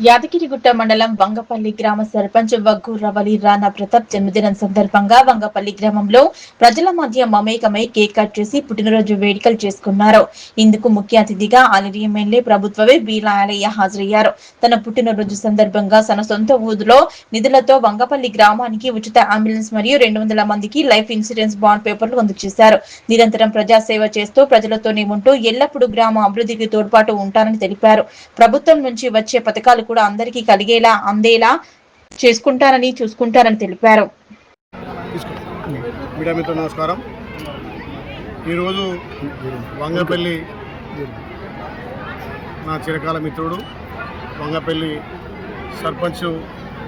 యాదగిరిగుట్ట మండలం వంగపల్లి గ్రామ సర్పంచ్ వగ్గు రవలి రాణా ప్రతాప్ జన్మదినం సందర్భంగా వంగపల్లి గ్రామంలో ప్రజల మధ్య మమేకమై కేక్ కట్ చేసి పుట్టినరోజు వేడుకలు చేసుకున్నారు. ఇందుకు ముఖ్య అతిథిగా ఆలేరు ఎమ్మెల్యే ప్రభుత్వమే బీరాలయ్య హాజరయ్యారు. తన పుట్టినరోజు సందర్భంగా తన సొంత ఊరిలో నిధులతో వంగపల్లి గ్రామానికి ఉచిత అంబులెన్స్ మరియు 200 మందికి లైఫ్ ఇన్సూరెన్స్ బాండ్ పేపర్లు అందజేశారు. నిరంతరం ప్రజాసేవ చేస్తూ ప్రజలతోనే ఉంటూ ఎల్లప్పుడూ గ్రామ అభివృద్ధికి తోడ్పాటు ఉంటానని తెలిపారు. ప్రభుత్వం నుంచి వచ్చే పథకాలు కూడా అందరికీ కలిగేలా అందేలా చేసుకుంటారని చూసుకుంటారని తెలిపారు. మీడియా మిత్రులు నమస్కారం. ఈరోజు వంగపల్లి నా చిరకాల మిత్రుడు వంగపల్లి సర్పంచ్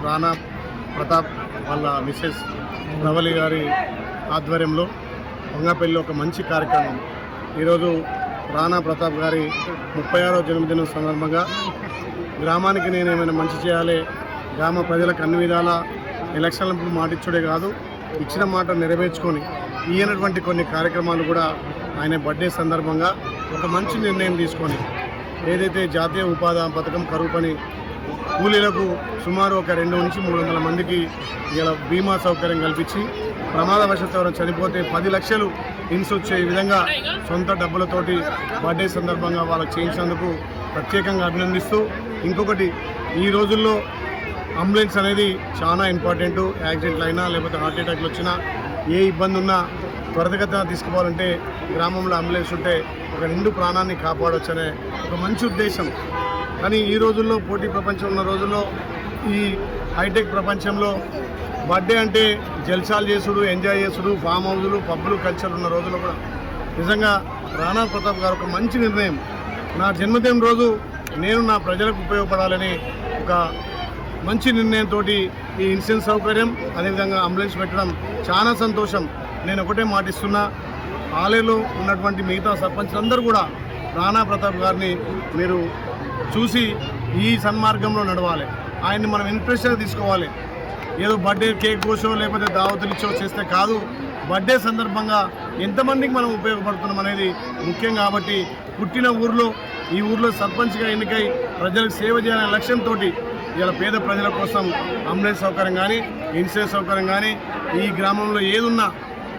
రాణా ప్రతాప్ వాళ్ళ మిసెస్ రవలి గారి ఆధ్వర్యంలో వంగపల్లి ఒక మంచి కార్యక్రమం. ఈరోజు రాణా ప్రతాప్ గారి 36వ జన్మదినం సందర్భంగా గ్రామానికి నేను ఏమైనా మంచి చేయాలి, గ్రామ ప్రజలకు అన్ని విధాల ఎలక్షన్లప్పుడు మాటిచ్చుడే కాదు, ఇచ్చిన మాట నెరవేర్చుకొని ఈయనటువంటి కొన్ని కార్యక్రమాలు కూడా ఆయన బర్త్డే సందర్భంగా ఒక మంచి నిర్ణయం తీసుకొని ఏదైతే జాతీయ ఉపాధి పథకం కరువు పని కూలీలకు సుమారు ఒక 200 నుంచి 300 మందికి ఇలా బీమా సౌకర్యం కల్పించి ప్రమాదవశాత్తు ఎవరైనా చనిపోతే 10 లక్షలు ఇన్స్ వచ్చే విధంగా సొంత డబ్బులతోటి బర్త్డే సందర్భంగా వాళ్ళకి చేయించినందుకు ప్రత్యేకంగా అభినందిస్తూ, ఇంకొకటి ఈ రోజుల్లో అంబులెన్స్ అనేది చాలా ఇంపార్టెంట్. యాక్సిడెంట్లు అయినా లేకపోతే హార్ట్ అటాక్లు వచ్చినా ఏ ఇబ్బంది ఉన్నా త్వరితగతిన తీసుకుపోవాలంటే గ్రామంలో అంబులెన్స్ ఉంటే ఒక నిండు ప్రాణాన్ని కాపాడవచ్చు అనే ఒక మంచి ఉద్దేశం. కానీ ఈ రోజుల్లో పోటీ ప్రపంచం ఉన్న రోజుల్లో ఈ హైటెక్ ప్రపంచంలో బర్త్డే అంటే జల్సాలు చేసుడు, ఎంజాయ్ చేసుడు, ఫామ్ హౌజులు, పబ్బులు కల్చర్ ఉన్న రోజుల్లో కూడా నిజంగా రాణా ప్రతాప్ గారు ఒక మంచి నిర్ణయం. నా జన్మదినం రోజు నేను నా ప్రజలకు ఉపయోగపడాలని ఒక మంచి నిర్ణయంతో ఈ ఇన్సూరెన్స్ సౌకర్యం అదేవిధంగా అంబులెన్స్ పెట్టడం చాలా సంతోషం. నేను ఒకటే మాటిస్తున్నా, ఆలేరులో ఉన్నటువంటి మిగతా సర్పంచ్లందరూ కూడా రాణా ప్రతాప్ గారిని మీరు చూసి ఈ సన్మార్గంలో నడవాలి. ఆయన్ని మనం ఇన్స్పిరేషన్ తీసుకోవాలి. ఏదో బర్త్డే కేక్ కోసో లేకపోతే దావతులు ఇచ్చో చేస్తే కాదు, బర్త్డే సందర్భంగా ఎంతమందికి మనం ఉపయోగపడుతున్నాం అనేది ముఖ్యం. కాబట్టి పుట్టిన ఊర్లో ఈ ఊర్లో సర్పంచ్గా ఎన్నికై ప్రజలకు సేవ చేయాలనే లక్ష్యంతో ఇలా పేద ప్రజల కోసం అంబులెన్స్ సౌకర్యం కానీ ఇన్సూరెన్స్ సౌకర్యం కానీ ఈ గ్రామంలో ఏదున్నా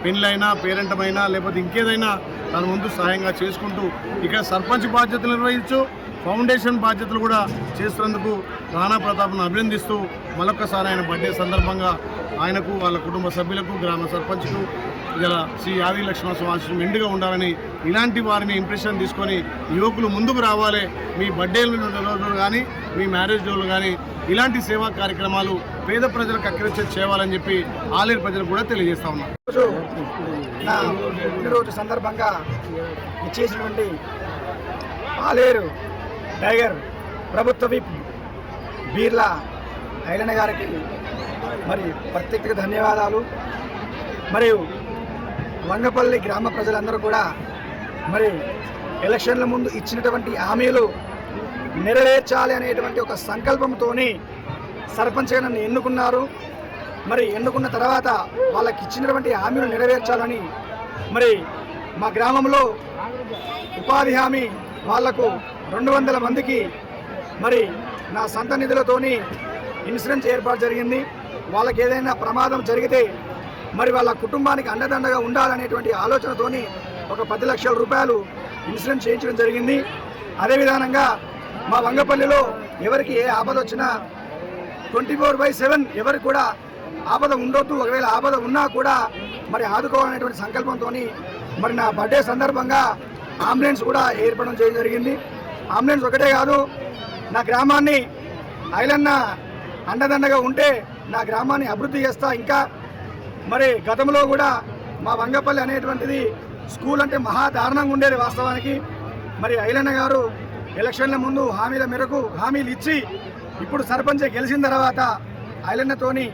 పెళ్ళైనా పేరెంటమైనా లేకపోతే ఇంకేదైనా తన ముందు సహాయంగా చేసుకుంటూ ఇక్కడ సర్పంచ్ బాధ్యతలు నిర్వహించు, ఫౌండేషన్ బాధ్యతలు కూడా చేస్తున్నందుకు రాణా ప్రతాప్ను అభినందిస్తూ మరొకసారి ఆయన బర్త్డే సందర్భంగా ఆయనకు వాళ్ళ కుటుంబ సభ్యులకు గ్రామ సర్పంచ్కు ఇలా శ్రీ యాది లక్ష్మణ స్వామి మెండుగా ఉండాలని, ఇలాంటి వారిని ఇంప్రెషన్ తీసుకొని యువకులు ముందుకు రావాలి. మీ బర్త్డే రోజులు కానీ మీ మ్యారేజ్ రోజులు కానీ ఇలాంటి సేవా కార్యక్రమాలు పేద ప్రజలకు అక్కడిచ్చే చేయాలని చెప్పి ఆలేరు ప్రజలకు కూడా తెలియజేస్తా ఉన్నాను. నా పుట్టినరోజు సందర్భంగా ఇచ్చేసినటువంటి ఆలేరు టైగర్ ప్రభుత్వ విప్ బీర్లా ఐలన్న గారికి మరి ప్రత్యేక ధన్యవాదాలు. మరియు వంగపల్లి గ్రామ ప్రజలందరూ కూడా మరి ఎలక్షన్ల ముందు ఇచ్చినటువంటి హామీలు నెరవేర్చాలి అనేటువంటి ఒక సంకల్పంతో సర్పంచ్గా నన్ను ఎన్నుకున్నారు. మరి ఎన్నుకున్న తర్వాత వాళ్ళకి ఇచ్చినటువంటి హామీలు నెరవేర్చాలని మరి మా గ్రామంలో ఉపాధి హామీ వాళ్లకు 200 మందికి మరి నా సొంత నిధులతోని ఇన్సూరెన్స్ ఏర్పాటు జరిగింది. వాళ్ళకి ఏదైనా ప్రమాదం జరిగితే మరి వాళ్ళ కుటుంబానికి అండదండగా ఉండాలనేటువంటి ఆలోచనతోని ఒక 10 లక్షల రూపాయలు ఇన్సూరెన్స్ చేయించడం జరిగింది. అదే విధానంగా మా వంగపల్లిలో ఎవరికి ఏ ఆపద వచ్చినా 24/7 ఎవరికి కూడా ఆపద ఉండొద్దు, ఒకవేళ ఆపద ఉన్నా కూడా మరి ఆదుకోవాలనేటువంటి సంకల్పంతో మరి నా బర్త్డే సందర్భంగా అంబులెన్స్ కూడా ఏర్పడడం చేయడం జరిగింది. అంబులెన్స్ ఒకటే కాదు, నా గ్రామాన్ని ఐలన్న అండదండగా ఉంటే నా గ్రామాన్ని అభివృద్ధి చేస్తా. ఇంకా మరి గతంలో కూడా మా వంగపల్లి అనేటువంటిది స్కూల్ అంటే మహా దారుణంగా ఉండేది వాస్తవానికి. మరి ఐలన్న గారు ఎలక్షన్ల ముందు హామీల మేరకు హామీలు ఇచ్చి ఇప్పుడు సర్పంచ్ గెలిచిన తర్వాత ఐలన్నతోని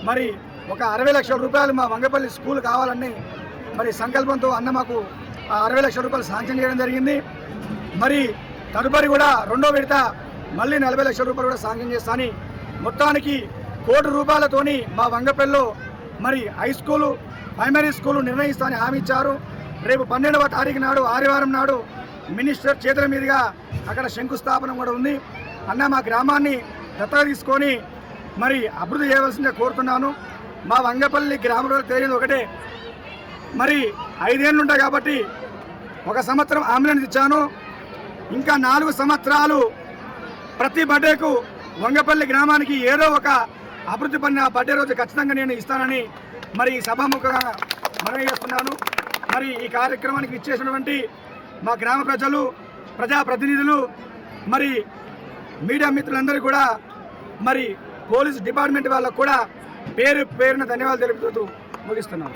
మరి ఒక 60 లక్షల రూపాయలు మా వంగపల్లి స్కూల్ కావాలని మరి సంకల్పంతో అన్న మాకు 60 లక్షల రూపాయలు శాంక్షన్ చేయడం జరిగింది. మరి తదుపరి కూడా రెండో విడత మళ్ళీ 40 లక్షల రూపాయలు కూడా శాంక్షన్ చేస్తాను. మొత్తానికి 1 కోటి రూపాయలతోని మా వంగపల్లిలో మరి హై స్కూలు ప్రైమరీ స్కూలు నిర్ణయిస్తానని హామీ ఇచ్చారు. రేపు 12వ తారీఖు నాడు ఆదివారం నాడు మినిస్టర్ చేతుల మీదుగా అక్కడ శంకుస్థాపన కూడా ఉంది. అన్న మా గ్రామాన్ని దత్తత తీసుకొని మరి అభివృద్ధి చేయవలసిందే కోరుతున్నాను. మా వంగపల్లి గ్రామంలో తెలియదు ఒకటే, మరి 5 ఏళ్ళు ఉంటాయి కాబట్టి 1 సంవత్సరం అంబులెన్స్ ఇచ్చాను. ఇంకా 4 సంవత్సరాలు ప్రతి బర్త్డేకు వంగపల్లి గ్రామానికి ఏదో ఒక అభివృద్ధి పని బర్త్డే రోజు ఖచ్చితంగా నేను ఇస్తానని మరి సభాముఖంగా మనవి చేస్తున్నాను. మరి ఈ కార్యక్రమానికి ఇచ్చేసినటువంటి మా గ్రామ ప్రజలు, ప్రజాప్రతినిధులు, మరి మీడియా మిత్రులందరూ కూడా, మరి పోలీస్ డిపార్ట్మెంట్ వాళ్ళకు కూడా పేరున ధన్యవాదాలు తెలుపుతూ ముగిస్తున్నాను.